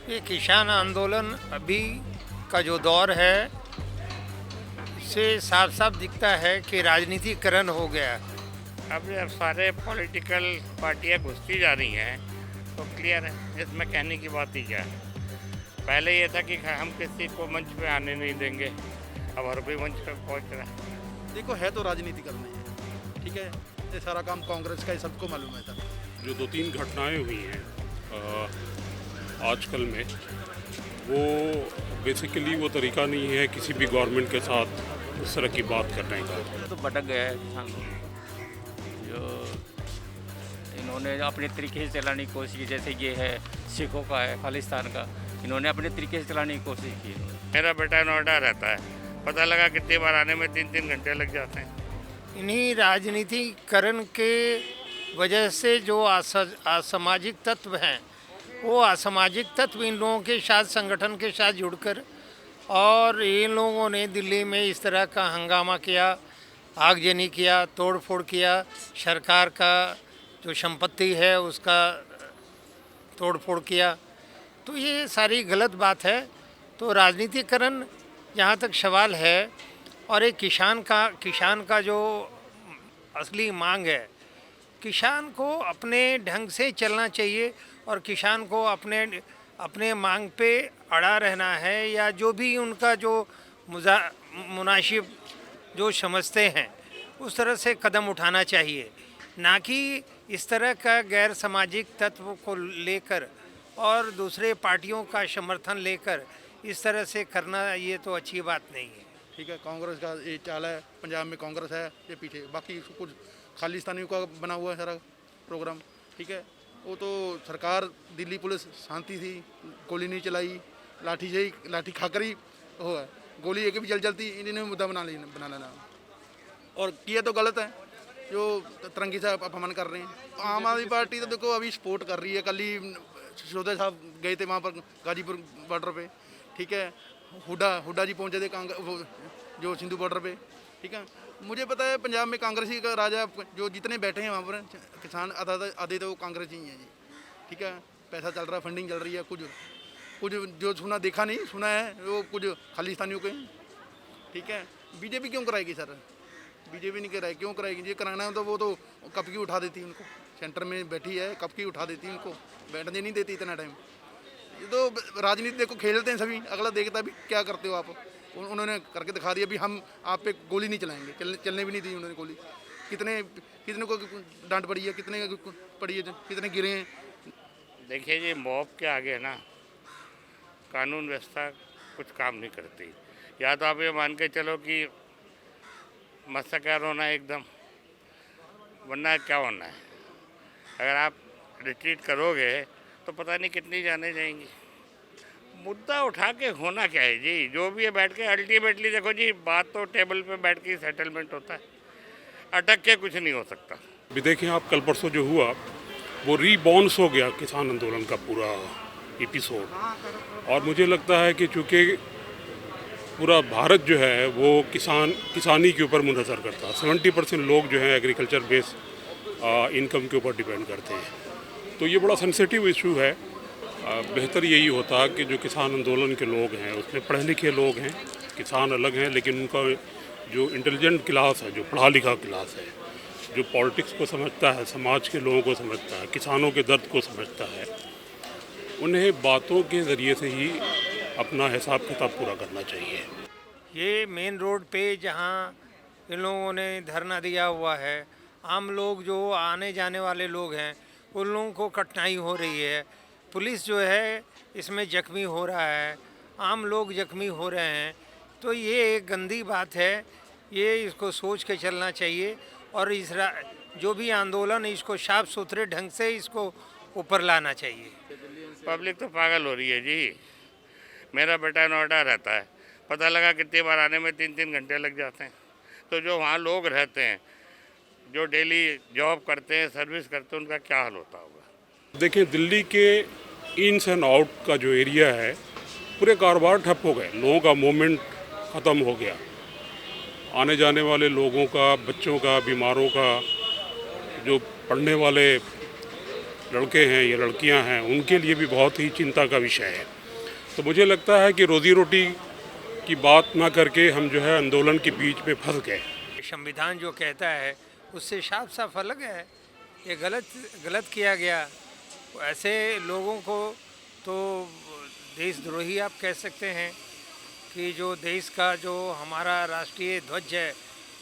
ये किसान आंदोलन अभी का जो दौर है, इससे साफ साफ दिखता है कि राजनीतिकरण हो गया। अब जब सारे पॉलिटिकल पार्टियां घुसती जा रही हैं तो क्लियर है, इसमें कहने की बात ही क्या है। पहले ये था कि हम किसी को मंच पे आने नहीं देंगे, अब हर कोई मंच पे पहुंच रहा है। देखो है तो राजनीति करनी है, ठीक है। ये सारा काम कांग्रेस का ही सबको मालूम है सर। जो दो तीन घटनाएं हुई हैं आजकल में, वो बेसिकली वो तरीका नहीं है किसी भी गवर्नमेंट के साथ उस तरह की बात करने का। तो भटक गया है किसान जो इन्होंने अपने तरीके से चलाने की कोशिश की, जैसे ये है सिखों का है खालिस्तान का, इन्होंने अपने तरीके से चलाने की कोशिश की। मेरा बेटा नोएडा रहता है, पता लगा कितनी बार आने में 3-3 घंटे लग जाते हैं। इन्हीं राजनीतिकरण के वजह से जो असामाजिक तत्व हैं, वो असामाजिक तत्व इन लोगों के साथ, संगठन के साथ जुड़कर, और इन लोगों ने दिल्ली में इस तरह का हंगामा किया, आगजनी किया, तोड़ फोड़ किया, सरकार का जो संपत्ति है उसका तोड़ फोड़ किया। तो ये सारी गलत बात है। तो राजनीतिकरण जहाँ तक सवाल है, और एक किसान का जो असली मांग है, किसान को अपने ढंग से चलना चाहिए, और किसान को अपने मांग पे अड़ा रहना है, या जो भी उनका जो मुनासिब जो समझते हैं उस तरह से कदम उठाना चाहिए, ना कि इस तरह का गैर सामाजिक तत्व को लेकर और दूसरे पार्टियों का समर्थन लेकर इस तरह से करना, ये तो अच्छी बात नहीं है। ठीक है, कांग्रेस का ये चाल है, पंजाब में कांग्रेस है ये पीछे, बाकी कुछ खालिस्तानियों का बना हुआ है सारा प्रोग्राम। ठीक है, वो तो सरकार, दिल्ली पुलिस शांति थी, गोली नहीं चलाई, लाठी खाकर ही हो है, गोली एक भी जलती, इन्होंने मुद्दा बना लेना, और किया तो गलत है जो तिरंगे से अपमान कर रहे हैं। आम आदमी पार्टी तो देखो अभी सपोर्ट कर रही है। कल ही सिसोदिया साहब गए थे वहाँ पर गाजीपुर बॉर्डर पे, ठीक है, हुड्डा जी पहुँचे थे जो सिंधु बॉर्डर पे। ठीक है, मुझे पता है पंजाब में कांग्रेसी का राजा, जो जितने बैठे हैं वहाँ पर किसान आधे तो कांग्रेस ही हैं जी। ठीक है, पैसा चल रहा है, फंडिंग चल रही है, कुछ जो सुना देखा नहीं सुना है वो कुछ खालिस्तानियों के। ठीक है, बीजेपी क्यों कराएगी सर? बीजेपी नहीं कराएगी, क्यों कराएगी? ये कराना है तो वो तो कब की उठा देती उनको, सेंटर में बैठी है, कब की उठा देती उनको, बैठने नहीं देती इतना टाइम। ये तो राजनीति देखो खेलते हैं सभी, अगला देखता भी क्या करते हो आप। उन्होंने करके दिखा दिया भी हम आप पे गोली नहीं चलाएंगे, चलने भी नहीं दी उन्होंने गोली। कितने को डांट पड़ी है, कितने पड़ी है, कितने गिरे हैं। देखिए जी, मॉब के आगे ना कानून व्यवस्था कुछ काम नहीं करती। या तो आप ये मान के चलो कि मस्सकार होना है एकदम, वरना क्या होना है। अगर आप रिट्रीट करोगे तो पता नहीं कितनी जाने जाएंगी। मुद्दा उठा के होना क्या है जी, जो भी है बैठ के अल्टीमेटली देखो जी, बात तो टेबल पे बैठ के सेटलमेंट होता है, अटक के कुछ नहीं हो सकता। अभी देखें आप, कल परसों जो हुआ वो रीबॉर्न्स हो गया किसान आंदोलन का पूरा एपिसोड। और मुझे लगता है कि चूँकि पूरा भारत जो है वो किसानी के ऊपर मुनहसर करता है, 70% लोग जो हैं एग्रीकल्चर बेस्ड इनकम के ऊपर डिपेंड करते हैं। तो ये बड़ा सेंसिटिव इशू है। बेहतर यही होता कि जो किसान आंदोलन के लोग हैं उसमें पढ़े लिखे लोग हैं, किसान अलग हैं, लेकिन उनका जो इंटेलिजेंट क्लास है, जो पढ़ा लिखा क्लास है, जो पॉलिटिक्स को समझता है, समाज के लोगों को समझता है, किसानों के दर्द को समझता है, उन्हें बातों के ज़रिए से ही अपना हिसाब किताब पूरा करना चाहिए। ये मेन रोड पे जहाँ इन लोगों ने धरना दिया हुआ है, आम लोग जो आने जाने वाले लोग हैं उन लोगों को कठिनाई हो रही है, पुलिस जो है इसमें जख्मी हो रहा है, आम लोग जख्मी हो रहे हैं। तो ये एक गंदी बात है, ये इसको सोच के चलना चाहिए, और जो भी आंदोलन है इसको साफ सुथरे ढंग से इसको ऊपर लाना चाहिए। पब्लिक तो पागल हो रही है जी। मेरा बेटा नोएडा रहता है, पता लगा कितनी बार आने में 3-3 घंटे लग जाते हैं। तो जो वहाँ लोग रहते हैं, जो डेली जॉब करते हैं, सर्विस करते हैं, उनका क्या हाल होता होगा। देखिए, दिल्ली के इन्स एंड आउट का जो एरिया है, पूरे कारोबार ठप हो गए, लोगों का मूवमेंट ख़त्म हो गया। आने जाने वाले लोगों का, बच्चों का, बीमारों का, जो पढ़ने वाले लड़के हैं या लड़कियां हैं, उनके लिए भी बहुत ही चिंता का विषय है। तो मुझे लगता है कि रोजी रोटी की बात ना करके हम जो है आंदोलन के बीच में फंस गए। संविधान जो कहता है उससे साफ साफ अलग है। ये गलत किया गया। ऐसे लोगों को तो देशद्रोही आप कह सकते हैं कि जो देश का जो हमारा राष्ट्रीय ध्वज है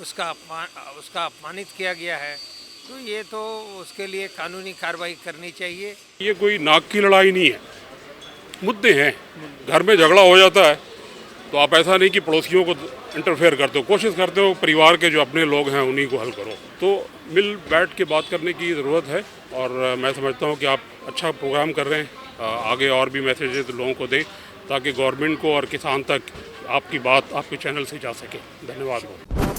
उसका अपमानित किया गया है। तो ये तो उसके लिए कानूनी कार्रवाई करनी चाहिए। ये कोई नाक की लड़ाई नहीं है, मुद्दे हैं। घर में झगड़ा हो जाता है तो आप ऐसा नहीं कि पड़ोसियों को इंटरफेयर करते हो, कोशिश करते हो परिवार के जो अपने लोग हैं उन्हीं को हल करो। तो मिल बैठ के बात करने की ज़रूरत है और मैं समझता हूँ कि आप अच्छा प्रोग्राम कर रहे हैं। आगे और भी मैसेजेस लोगों को दें ताकि गवर्नमेंट को और किसान तक आपकी बात आपके चैनल से जा सके। धन्यवाद।